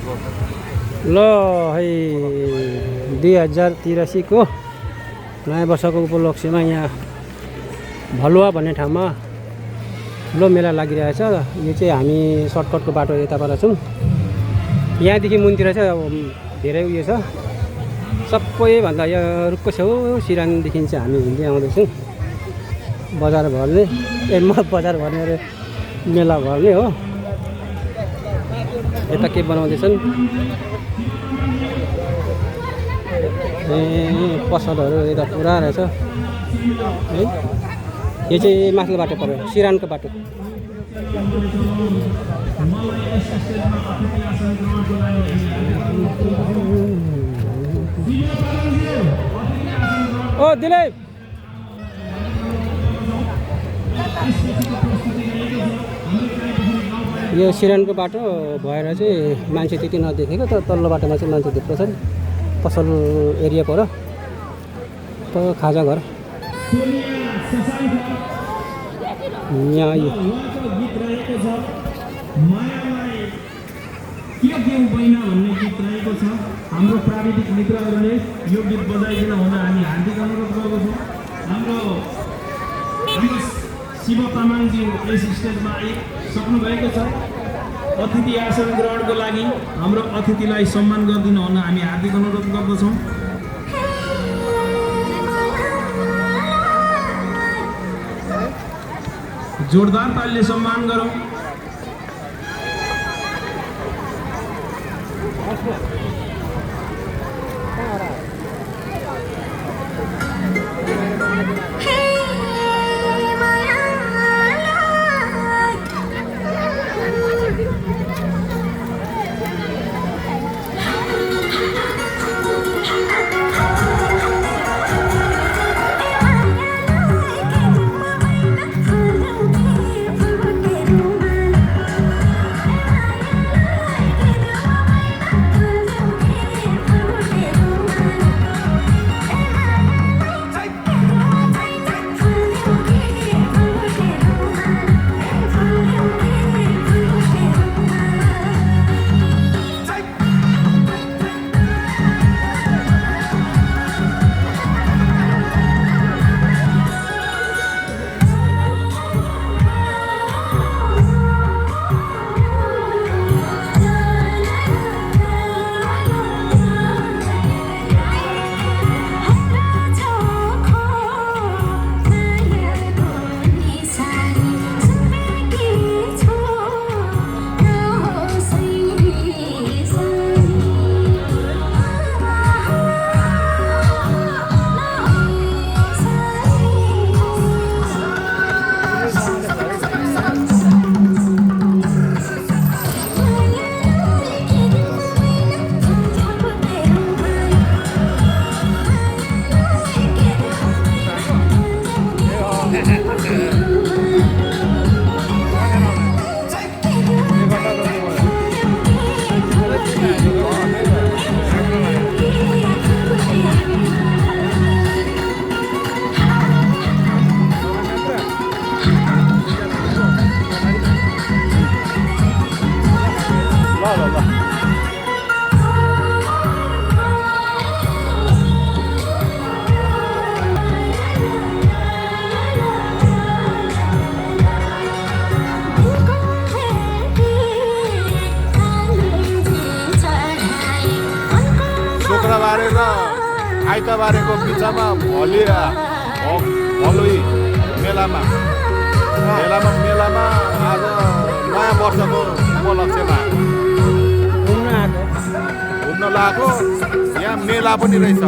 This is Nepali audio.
ल है 2083 को नयाँ वर्षको उपलक्ष्यमा यहाँ भलुवा भन्ने ठाउँमा ठुलो मेला लागिरहेछ। यो चाहिँ हामी सर्टकटको बाटो यताबाट छौँ। यहाँदेखि मुनतिर चाहिँ अब धेरै उयो छ। सबैभन्दा यो रुखको छेउ सिरानदेखि चाहिँ हामी हिँड्दै आउँदैछौँ। बजार भर्ने बजार भर्ने अरे मेला भर्ने हो। यता के बनाउँदैछन् पसलहरू यता पुरा रहेछ है। यो चाहिँ माथिल्लो बाटो पर्यो, सिरानको बाटो। ओ दिलीप यो सिरानको बाटो भएर चाहिँ मान्छे त्यति नदेखेको, तर तल्लो बाटोमा चाहिँ मान्छे देख्छ नि। पसल एरिया पर त खाजा घर यहाँ यो भन्ने गीत रहेको छ। हाम्रो प्राविधिक मित्रहरूले यो गीत बजाइदिन हुन हामी हार्दिक अनुरोध गर्दछौँ। हाम्रो शिव तामाङजी यस स्टेजमा सक्नु भएको छ। अतिथि आसन ग्रहणको लागि हाम्रो अतिथिलाई सम्मान गरिदिन हुन हामी हार्दिक अनुरोध गर्दछौँ। जोरदार तालीले सम्मान गरौँ। शुक्रबारे र आइतबारेको बिचमा भलुई मेलामा आज नयाँ वर्षको उपलक्ष्यमा घुम्न लागेको। यहाँ मेला पनि रहेछ।